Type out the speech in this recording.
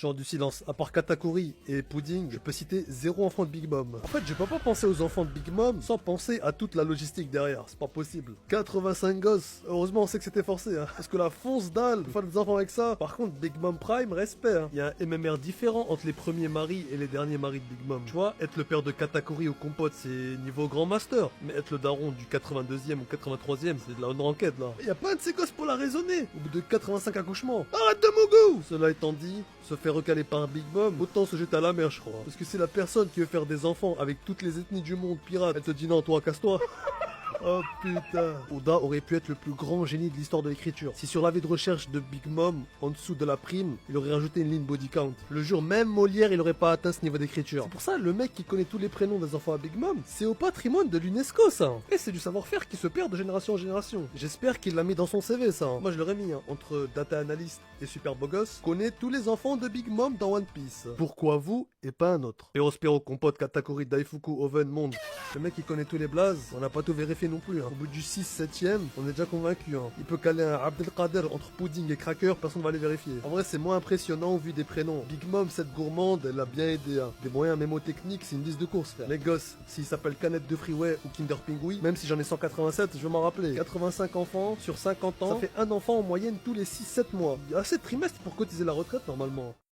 Genre du silence. À part Katakuri et Pudding, je peux citer 0 enfant de Big Mom. En fait, je peux pas penser aux enfants de Big Mom sans penser à toute la logistique derrière. C'est pas possible. 85 gosses. Heureusement, on sait que c'était forcé, hein. Parce que la fonce dalle, faire des enfants avec ça. Par contre, Big Mom Prime, respect, hein. Il y a un MMR différent entre les premiers maris et les derniers maris de Big Mom. Tu vois, être le père de Katakuri au compote, c'est niveau grand master. Mais être le daron du 82e ou 83e, c'est de la enquête, là. Il y a pas un de ces gosses pour la raisonner. Au bout de 85 accouchements. Arrête de mougou. Cela étant dit, se faire recaler par un Big Mom, autant se jeter à la mer, je crois. Parce que c'est la personne qui veut faire des enfants avec toutes les ethnies du monde pirate. Elle te dit non, toi, casse-toi. Oh putain. Oda aurait pu être le plus grand génie de l'histoire de l'écriture. Si sur l'avis de recherche de Big Mom, en dessous de la prime, il aurait rajouté une ligne body count. Le jour même Molière, il aurait pas atteint ce niveau d'écriture. C'est pour ça, le mec qui connaît tous les prénoms des enfants à Big Mom, c'est au patrimoine de l'UNESCO, ça. Et c'est du savoir-faire qui se perd de génération en génération. J'espère qu'il l'a mis dans son CV, ça. Moi, je l'aurais mis, hein. Entre data analyst et super beau gosse, connaît tous les enfants de Big Mom dans One Piece. Pourquoi vous et pas un autre? Perospero, Compote, Katakuri, Daifuku, Oven, Monde. Le mec qui connaît tous les blazes, on n'a pas tout vérifié non plus, hein. Au bout du 6-7ème, on est déjà convaincu, hein. Il peut caler un Abdelkader entre Pudding et Cracker, personne va les vérifier. En vrai, c'est moins impressionnant au vu des prénoms. Big Mom, cette gourmande, elle a bien aidé, hein. Des moyens mémotechniques, c'est une liste de course, frère. Les gosses, s'ils s'appellent Canette de Freeway ou Kinder Pingui, même si j'en ai 187, je vais m'en rappeler. 85 enfants sur 50 ans, ça fait un enfant en moyenne tous les 6-7 mois. Il y a assez de trimestres pour cotiser la retraite, normalement.